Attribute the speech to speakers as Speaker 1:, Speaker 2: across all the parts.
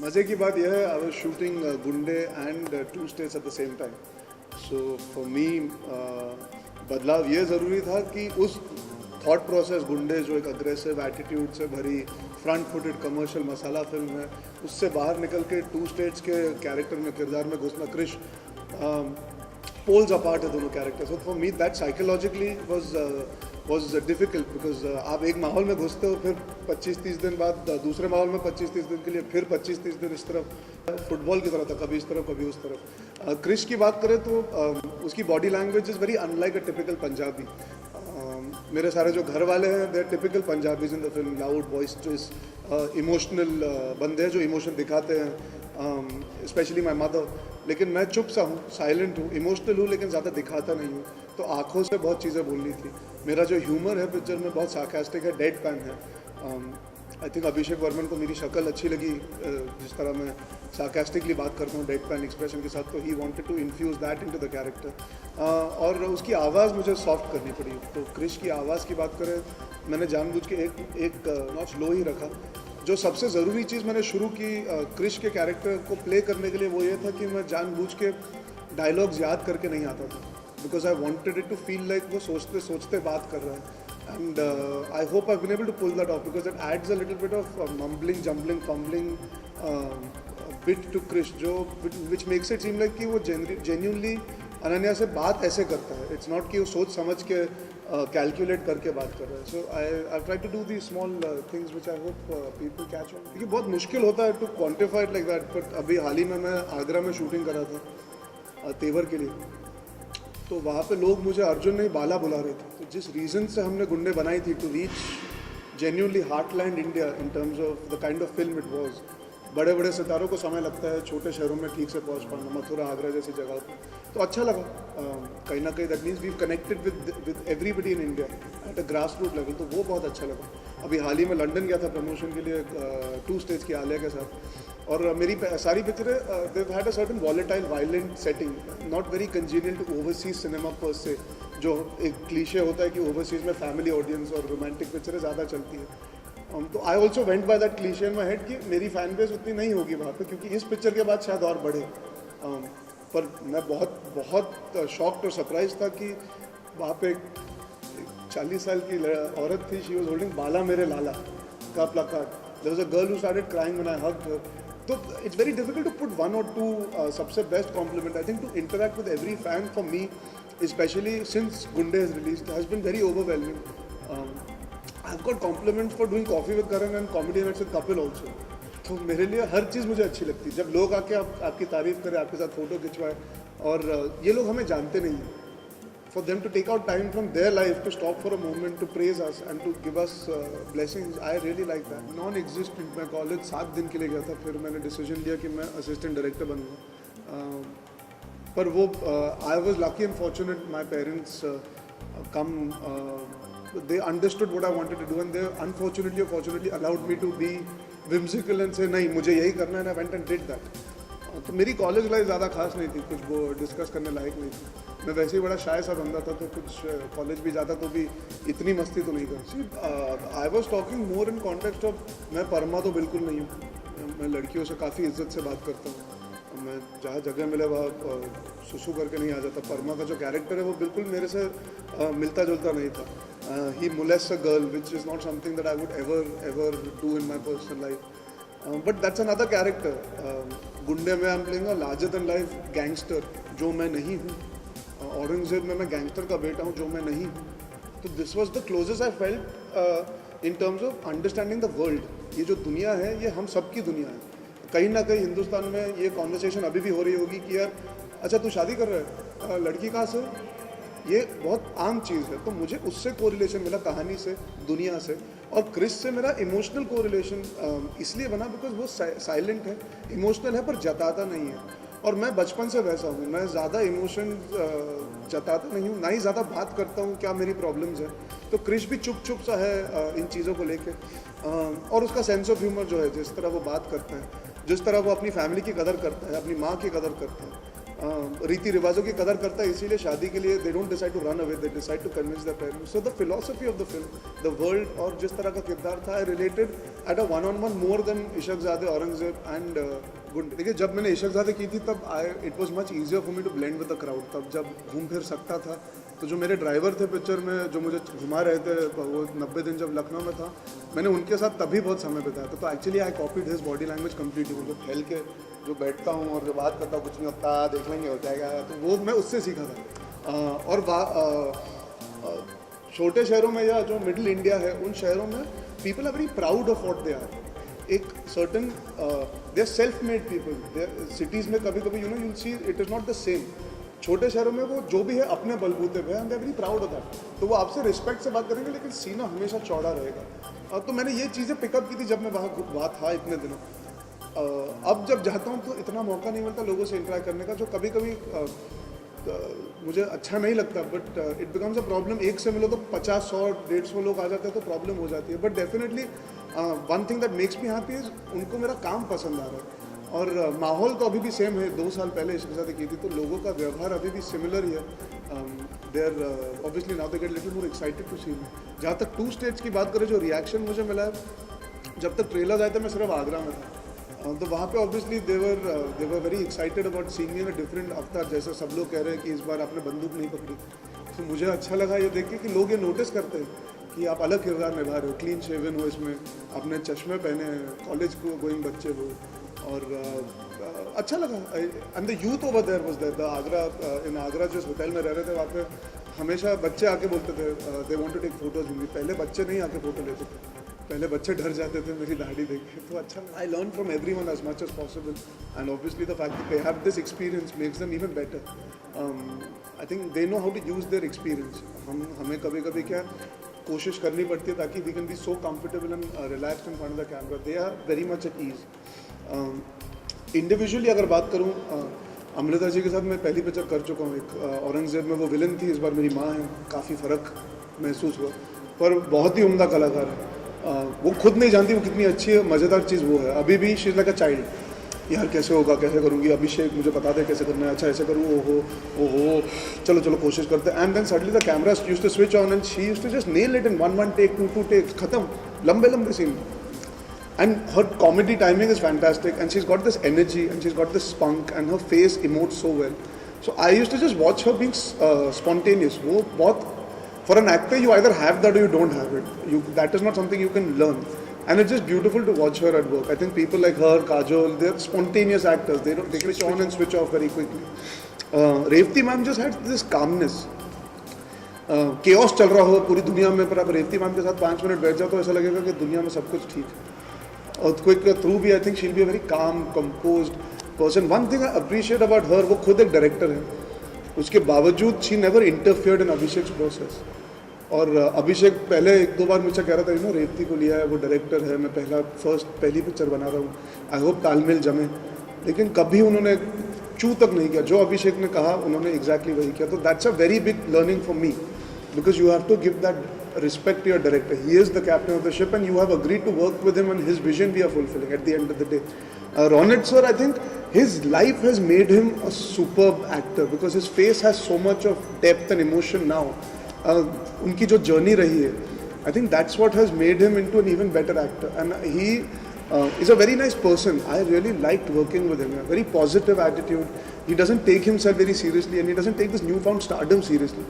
Speaker 1: मज़े की बात यह है, I was shooting Gunday and two states at the same time. So for me बदलाव ये ज़रूरी था कि उस थॉट प्रोसेस गुंडे जो एक अग्रेसिव एटीट्यूड से भरी फ्रंट फुटेड कमर्शियल मसाला फिल्म है, उससे बाहर निकल के टू स्टेट्स के कैरेक्टर में किरदार में घुसना. क्रिश पोल्स अपार्ट है दोनों character. So for me that psychologically was difficult because आप एक माहौल में घुसते हो, फिर 25-30 दिन बाद दूसरे माहौल में 25-30 दिन के लिए, फिर 25-30 दिन इस तरफ फुटबॉल की तरह था, कभी इस तरफ कभी उस तरफ. क्रिश की बात करें तो उसकी body language is very unlike a typical Punjabi. मेरे सारे जो घर वाले हैं they are typical Punjabis in the film. Loud voice, emotional बंदे हैं जो इमोशन दिखाते हैं, स्पेशली माई मदर. लेकिन मैं चुप सा हूँ, साइलेंट हूँ, इमोशनल हूँ, लेकिन ज़्यादा दिखाता नहीं हूँ. तो आँखों से बहुत चीज़ें बोलनी थी. मेरा जो ह्यूमर है पिक्चर में बहुत सार्कास्टिक है, डेड पैन है. आई थिंक अभिषेक वर्मन को मेरी शक्ल अच्छी लगी, जिस तरह मैं सार्कास्टिकली बात करता हूँ डेड पैन एक्सप्रेशन के साथ. तो he wanted to infuse that into the character. और उसकी आवाज़ मुझे सॉफ्ट करनी पड़ी. तो क्रिश की आवाज़ की बात करें, मैंने जानबूझ के एक नॉच लो ही रखा. जो सबसे ज़रूरी चीज़ मैंने शुरू की क्रिश के कैरेक्टर को प्ले करने के लिए वो ये था कि मैं जानबूझ के डायलॉग्स याद करके नहीं आता था, because I wanted it to feel like वो सोचते सोचते बात कर रहा है. And I hope I've been able to pull that off because it adds a little bit of mumbling, jumbling, fumbling bit to Krish, which makes it seem like कि वो genuinely Ananya से बात ऐसे करता है. It's not कि वो सोच समझ के calculate करके बात कर रहा है. So I've tried to do these small things which I hope people catch on. देखिए बहुत मुश्किल होता है to quantify it like that, but अभी हाल ही में मैं आगरा में शूटिंग कर रहा था तेवर के लिए. तो वहाँ पे लोग मुझे अर्जुन नहीं बाला बुला रहे थे. तो जिस रीज़न से हमने गुंडे बनाई थी to reach genuinely heartland India in terms of the kind of film it was. बड़े बड़े सितारों को समय लगता है छोटे शहरों में ठीक से पहुँच पाना, मथुरा आगरा जैसी जगह पर. तो अच्छा लगा कहीं ना कहीं. That means we connected with everybody in India at a grass root level. तो वो बहुत अच्छा लगा. अभी हाल ही में लंदन गया था प्रमोशन के लिए टू स्टेज की आलिया के साथ. और मेरी सारी पिक्चरें they've had a certain volatile violent setting, not very congenial to overseas cinema पर से, जो एक क्लीशे होता है कि ओवरसीज में फैमिली ऑडियंस और रोमांटिक पिक्चरें ज़्यादा चलती है. तो I also went by that cliché in my head कि मेरी फैन बेस उतनी नहीं होगी वहाँ पे, क्योंकि इस पिक्चर के बाद शायद और बढ़े. पर मैं बहुत शॉक्ड और सरप्राइज था कि वहाँ पे 40 साल की औरत थी. शी वॉज होल्डिंग बाला मेरे लाला का placard. There was a girl who started crying when I hugged her. तो it's very difficult to put one or two सबसे best compliment. I think to interact with every fan for me, especially since Gunday has released, has been very overwhelming. I have got compliments for doing coffee with Karan and comedy nights with Kapil also. तो मेरे लिए हर चीज़ मुझे अच्छी लगती है. जब लोग आके आपकी तारीफ करें, आपके साथ फ़ोटो खिंचवाएं, और ये लोग हमें जानते नहीं हैं. For them to take out time from their life to stop for a moment to praise us and to give us blessings, I really like that. Non-existent. मैं कॉलेज 7 दिन के लिए गया था, फिर मैंने डिसीजन लिया कि मैं असिस्टेंट डायरेक्टर बनूँगा. पर वो I was lucky and fortunate. My parents come, they understood what I wanted to do and they unfortunately or fortunately allowed me to be whimsical and say नहीं मुझे यही करना है. and I went and did that. तो मेरी college life ज़्यादा खास नहीं थी, कुछ वो डिस्कस करने लायक नहीं थी. मैं वैसे ही बड़ा शाय सा बंदा था, तो कुछ कॉलेज भी जाता तो भी इतनी मस्ती तो नहीं करती. I was talking more in context of, मैं परमा तो बिल्कुल नहीं हूँ. मैं लड़कियों से काफ़ी इज्जत से बात करता हूँ. मैं जहाँ जगह मिले वहाँ सुसु करके नहीं आ जाता. परमा का जो कैरेक्टर है वो बिल्कुल मेरे से मिलता जुलता नहीं था. He molest a girl which is not something that I would ever do in my personal life. But that's another character. Gunday में I am playing a larger than life gangster, जो मैं नहीं हूँ. औरंगजेब में मैं गैंगस्टर का बेटा हूँ, जो मैं नहीं हूँ. तो this was the closest I felt in terms of understanding the world. ये जो दुनिया है ये हम सब की दुनिया है. कहीं ना कहीं हिंदुस्तान में ये कॉन्वर्सेशन अभी भी हो रही होगी कि यार अच्छा तू शादी कर रहा है, लड़की कहाँ से. ये बहुत आम चीज़ है. तो मुझे उससे कोरिलेशन मिला, कहानी से, दुनिया से. और क्रिश से मेरा इमोशनल कोरिलेशन इसलिए बना बिकॉज वो साइलेंट है, इमोशनल है, पर जताता नहीं है. और मैं बचपन से वैसा हूँ. मैं ज़्यादा इमोशन जताता नहीं हूँ, ना ही ज़्यादा बात करता हूँ क्या मेरी प्रॉब्लम्स है. तो क्रिश भी चुप चुप सा है इन चीज़ों को लेके. और उसका सेंस ऑफ ह्यूमर जो है, जिस तरह वो बात करता है, जिस तरह वो अपनी फैमिली की कदर करता है, अपनी माँ की कदर करता है, रीति रिवाजों की कदर करता है, इसीलिए शादी के लिए they don't decide to run away, they decide to convince the parents. So the philosophy of the film, the world और जिस तरह का किरदार था, I related at a one on one more than Ishaqzaade, Aurangzeb and Gunday. देखिए जब मैंने इशकजादे की थी तब it was much easier for me to blend with the crowd. तब जब घूम फिर सकता था, तो जो मेरे ड्राइवर थे पिक्चर में, जो मुझे घुमा रहे थे, वो 90 दिन जब लखनऊ में था, मैंने उनके साथ तभी बहुत समय बिताया था. तो actually I copied his body language completely. मतलब फैल के जो बैठता हूँ और जो बात करता हूँ, कुछ नहीं होता, देख लेंगे हो जाएगा, तो वो मैं उससे सीखा था. और छोटे शहरों में या जो मिडिल इंडिया है, उन शहरों में people are very proud of what they are. एक certain they are self made people. Cities में कभी कभी you see it is not the same. छोटे शहरों में वो जो भी है अपने बलबूते पे and they are very proud of that. तो वो आपसे रिस्पेक्ट से बात करेंगे, लेकिन सीना हमेशा चौड़ा रहेगा. तो मैंने ये चीज़ें पिकअप की थी जब मैं वहाँ था इतने दिनों. अब जब जाता हूँ तो इतना मौका नहीं मिलता लोगों से इंटरेक्ट करने का, जो कभी कभी मुझे अच्छा नहीं लगता. But it becomes a problem. एक से मिलो तो 50, 100, 150 लोग आ जाते हैं, तो प्रॉब्लम हो जाती है. But definitely one thing that makes me happy is उनको मेरा काम पसंद आ रहा है. और माहौल तो अभी भी सेम है. 2 साल पहले इसके साथ की थी, तो लोगों का व्यवहार अभी भी सिमिलर ही है. They are obviously now they get little more excited to see me. जहाँ तक 2 स्टेट्स की बात करें, जो रिएक्शन मुझे मिला है, जब तक ट्रेलर आए थे मैं सिर्फ आगरा में था, तो वहाँ पे obviously they were very excited about seeing me in a different अवतार. जैसे सब लोग कह रहे हैं कि इस बार आपने बंदूक नहीं पकड़ी. तो मुझे अच्छा लगा ये देख के कि लोग ये नोटिस करते हैं कि आप अलग किरदार निभा रहे हो. क्लीन शेवन हो इसमें, आपने चश्मे पहने हैं, कॉलेज को गोइंग बच्चे हो. और अच्छा लगा. And the youth over there was there. The Agra, in Agra जिस होटल में रह रहे थे, वहाँ पे हमेशा बच्चे आके बोलते थे they want to take photos with me. पहले बच्चे नहीं आके फ़ोटो लेते थे, पहले बच्चे डर जाते थे मेरी दाढ़ी देख के. तो अच्छा, I learn from everyone as much as possible. And obviously the fact that they have this experience makes them even better. I think they know how to use their experience. हमें कभी कभी क्या कोशिश करनी पड़ती है ताकि we can be so comfortable and relaxed in front of the camera. They are very much at ease. Individually अगर बात करूँ, अमृता जी के साथ मैं पहली पिक्चर कर चुका हूँ. एक औरंगजेब में वो विलन थी, इस बार मेरी माँ है. काफ़ी फ़र्क महसूस हुआ, पर बहुत ही उम्दा कलाकार है. वो खुद नहीं जानती वो कितनी अच्छी है. मज़ेदार चीज़ वो है, अभी भी she is like a child. यार कैसे होगा, कैसे करूँगी, अभिषेक मुझे बता दे कैसे करना है, अच्छा ऐसे करूँ, ओहो चलो चलो कोशिश करते हैं. And then suddenly the camera used to switch on and she used to just nail it in 1 take, 2 takes, खत्म. लंबे सीन. And her comedy timing is fantastic, and she's got this energy, and she's got this spunk, and her face emotes so well. So I used to just watch her being spontaneous. वो बहुत, for an actor you either have that or you don't have it. That is not something you can learn, and it's just beautiful to watch her at work. I think people like her, Kajol, they're spontaneous actors. They can switch on and switch off very quickly. Revati ma'am just had this calmness. chaos चल रहा हो पूरी दुनिया में, पर आप Revati ma'am के साथ 5 मिनट बैठ जाओ तो ऐसा लगेगा कि दुनिया में सब कुछ ठीक है. Earthquake के थ्रू भी I think she will be a very calm, composed person. One thing I appreciate about her, वो खुद एक डायरेक्टर है, उसके बावजूद she never interfered in Abhishek process. और अभिषेक पहले 1-2 बार मुझे कह रहा था, रेवती को लिया है, वो डायरेक्टर है, मैं पहली पिक्चर बना रहा हूँ, आई होप तालमेल जमे. लेकिन कभी उन्होंने चू तक नहीं किया. जो अभिषेक ने कहा उन्होंने एग्जैक्टली वही किया. तो that's a very big learning for me, because you have to give that respect to your director. He is the captain of the ship, and you have agreed to work with him, and his vision we are fulfilling at the end of the day. Ronit sir, I think his life has made him a superb actor because his face has so much of depth and emotion now. उनकी जो journey रही है, I think that's what has made him into an even better actor. And he is a very nice person. I really liked working with him. A very positive attitude. He doesn't take himself very seriously, and he doesn't take this newfound stardom seriously.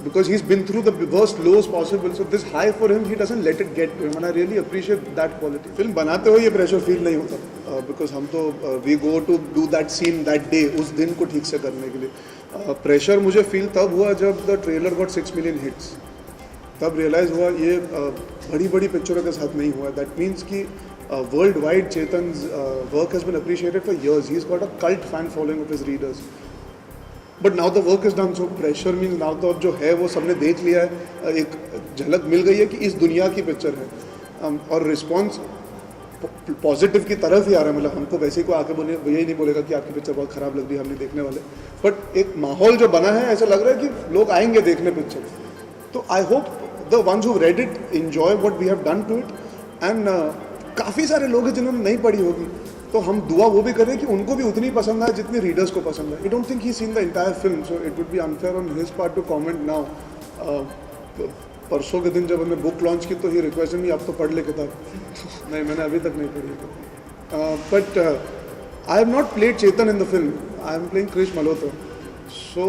Speaker 1: Because he's been through the worst lows possible, so this high for him, he doesn't let it get to him, and I really appreciate that quality. Film बनाते हुए ये pressure feel नहीं होता, because हम तो we go to do that scene that day, उस दिन को ठीक से करने के लिए. Pressure मुझे feel तब हुआ जब the trailer got 6 million hits. तब realize हुआ ये बड़ी पिक्चरों के साथ नहीं हुआ. That means कि worldwide Chetan's work has been appreciated for years. He's got a cult fan following of his readers. But now the work is done. So pressure means now तो अब जो है वो सबने देख लिया है, एक झलक मिल गई है कि इस दुनिया की पिक्चर है. और रिस्पॉन्स पॉजिटिव की तरफ ही आ रहा है. मतलब हमको वैसे ही कोई आके बोले, यही नहीं बोलेगा कि आपकी पिक्चर बहुत ख़राब लग रही है, हम नहीं देखने वाले. बट एक माहौल जो बना है, ऐसा लग रहा है कि लोग आएंगे देखने पिक्चर. तो I hope the ones who read it enjoy what we have done to it. And काफ़ी सारे लोग हैं जिन्होंने नहीं पढ़ी होगी, तो हम दुआ वो भी करें कि उनको भी उतनी पसंद आए जितनी रीडर्स को पसंद आए। I don't think he seen the entire film, so it would be unfair on his part two comment now. परसों के दिन जब हमने बुक लॉन्च की तो ही रिक्वेस्ट मी आप तो पढ़ ले किताब। नहीं, मैंने अभी तक नहीं पढ़ी। But I have not played Chetan in the film, I am playing Krish Malhotra. So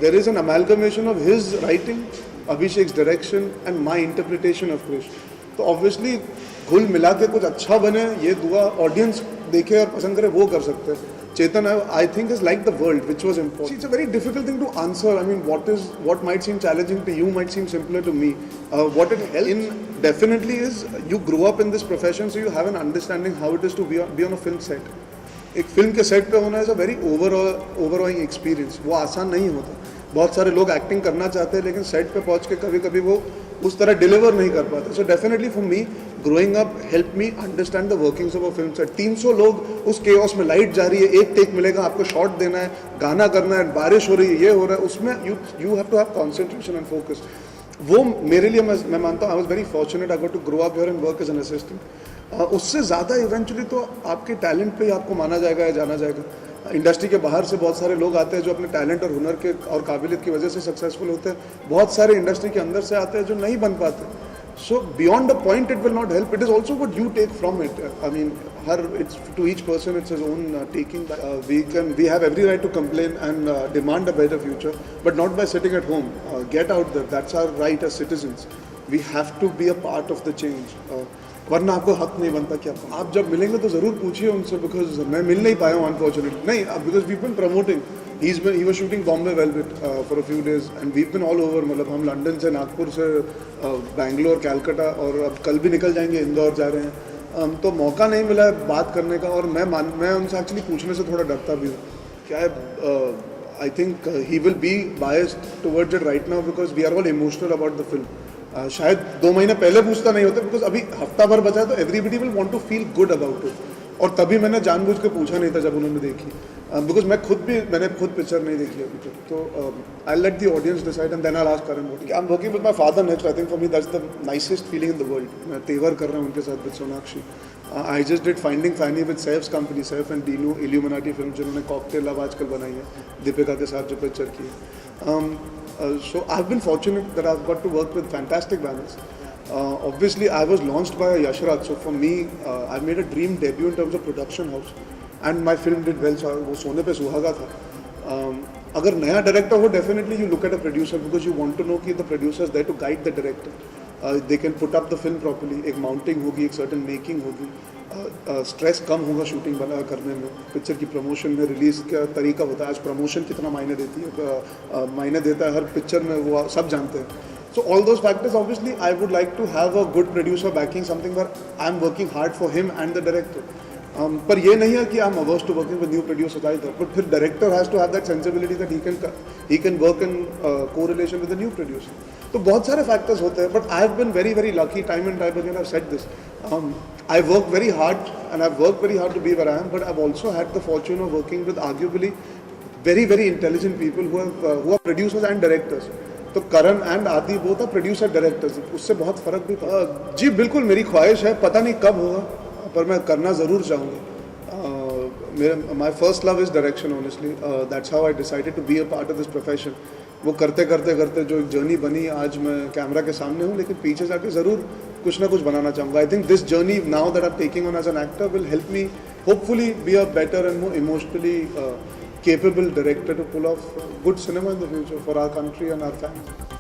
Speaker 1: there is an amalgamation of his writing, Abhishek's direction and my interpretation of Krish. तो obviously घुल मिला के कुछ अच्छा बने, ये दुआ ऑडियंस देखे और पसंद करे वो कर सकते हैं। Chetan, I think, is like the world, which was important. It's a very difficult thing to answer. I mean, what might seem challenging to you might seem simpler to me. What it helps in definitely is you grow up in this profession, so you have an understanding how it is to be on a film set. एक film के set पे होना is a very ओवरऑइंग experience. वो आसान नहीं होता। बहुत सारे लोग एक्टिंग करना चाहते हैं लेकिन सेट पे पहुंच के कभी कभी वो उस तरह डिलीवर नहीं कर पाते। So definitely for me growing up help me understand the workings of a film set. 300 लोग उस केओस में, लाइट जा रही है, एक टेक मिलेगा, आपको शॉट देना है, गाना करना है, बारिश हो रही है, ये हो रहा है, उसमें you have to have concentration and focus. वो मेरे लिए मैं मानता हूँ I was very fortunate I got to grow up here and work as an assistant. उससे ज़्यादा इवेंचुअली तो आपके टैलेंट पे ही आपको माना जाएगा या जाना जाएगा। इंडस्ट्री के बाहर से बहुत सारे लोग आते हैं जो अपने टैलेंट और हुनर के और काबिलियत की वजह से सक्सेसफुल होते हैं। बहुत सारे इंडस्ट्री के अंदर से आते हैं जो नहीं बन पाते। So beyond the point it will not help, it is also what you take from it. I mean it's to each person it's his own taking. We have every right to complain and demand a better future, but not by sitting at home. Get out there, that's our right as citizens. We have to be a part of the change, वरना आपको हक नहीं बनता कि आप जब मिलेंगे तो ज़रूर पूछिए उनसे, बिकॉज मैं मिल नहीं पाया हूँ अनफॉर्चुनेटली। नहीं, because we been promoting, he was shooting Bombay velvet for a few days and we been all over. मतलब हम लंदन से, नागपुर से, बैंगलोर, कैलकाटा और अब कल भी निकल जाएंगे, इंदौर जा रहे हैं। तो मौका नहीं मिला है बात करने का और मैं उनसे एक्चुअली पूछने से थोड़ा डरता भी हूँ। क्या है, I think he will be biased towards it right now because we are all emotional about the film. शायद 2 महीने पहले पूछता नहीं होता बिकॉज अभी हफ्ता भर बचा है तो everybody will want to feel good about it. और तभी मैंने जानबूझ के पूछा नहीं था जब उन्होंने देखी, बिकॉज मैंने खुद पिक्चर नहीं देखी अभी तक। तो I let the audience decide and then I ask Karan what. I am working with my father next. I think for me that's the nicest feeling in the world. मैं तेवर कर रहा हूँ उनके साथ with Sonakshi. I just did Finding Fanny with Saif's company, Saif and Dinoo, Illuminati film जिन्होंने Cocktail अब आजकल बनाई है दीपिका के साथ जो पिक्चर की है। So I've been fortunate that I've got to work with fantastic banners. Obviously, I was launched by Yashraj, so for me, I made a dream debut in terms of production house, and my film did well. So वो सोने पे सुहागा था। अगर नया director हो, definitely you look at a producer because you want to know कि the producer is there to guide the director. They can put up the film properly. एक mounting होगी, एक certain making होगी, स्ट्रेस कम होगा shooting बना करने में। Picture की प्रमोशन में रिलीज़ का तरीका होता है, आज प्रमोशन कितना मायने देती है, मायने देता है हर पिक्चर में, वो सब जानते हैं। So all those factors obviously I would like to have a good producer backing something where I am working hard for him and the director. पर ये नहीं है कि I am averse to working with new producers either, but फिर director has to have that sensibility that he can work in correlation with the new producer. तो बहुत सारे factors होते हैं, but I have been very very lucky time and time again. I have said this, I work very hard and I've worked very hard to be where I am, but I've also had the fortune of working with arguably very very intelligent people who are producers and directors. तो करण and आदि both are producer directors, उससे बहुत फ़र्क भी पड़ा। जी बिल्कुल, मेरी ख्वाहिश है, पता नहीं कब होगा पर मैं करना ज़रूर चाहूँगा। My first love is direction honestly, that's how I decided to be a part of this profession. वो करते करते करते जो एक जर्नी बनी, आज मैं कैमरा के सामने हूँ, लेकिन पीछे जाके ज़रूर कुछ ना कुछ बनाना चाहूँगा। I think this journey now that I am taking on as an actor will help me hopefully be a better and more emotionally capable director to pull off good cinema in the future for our country and our fans.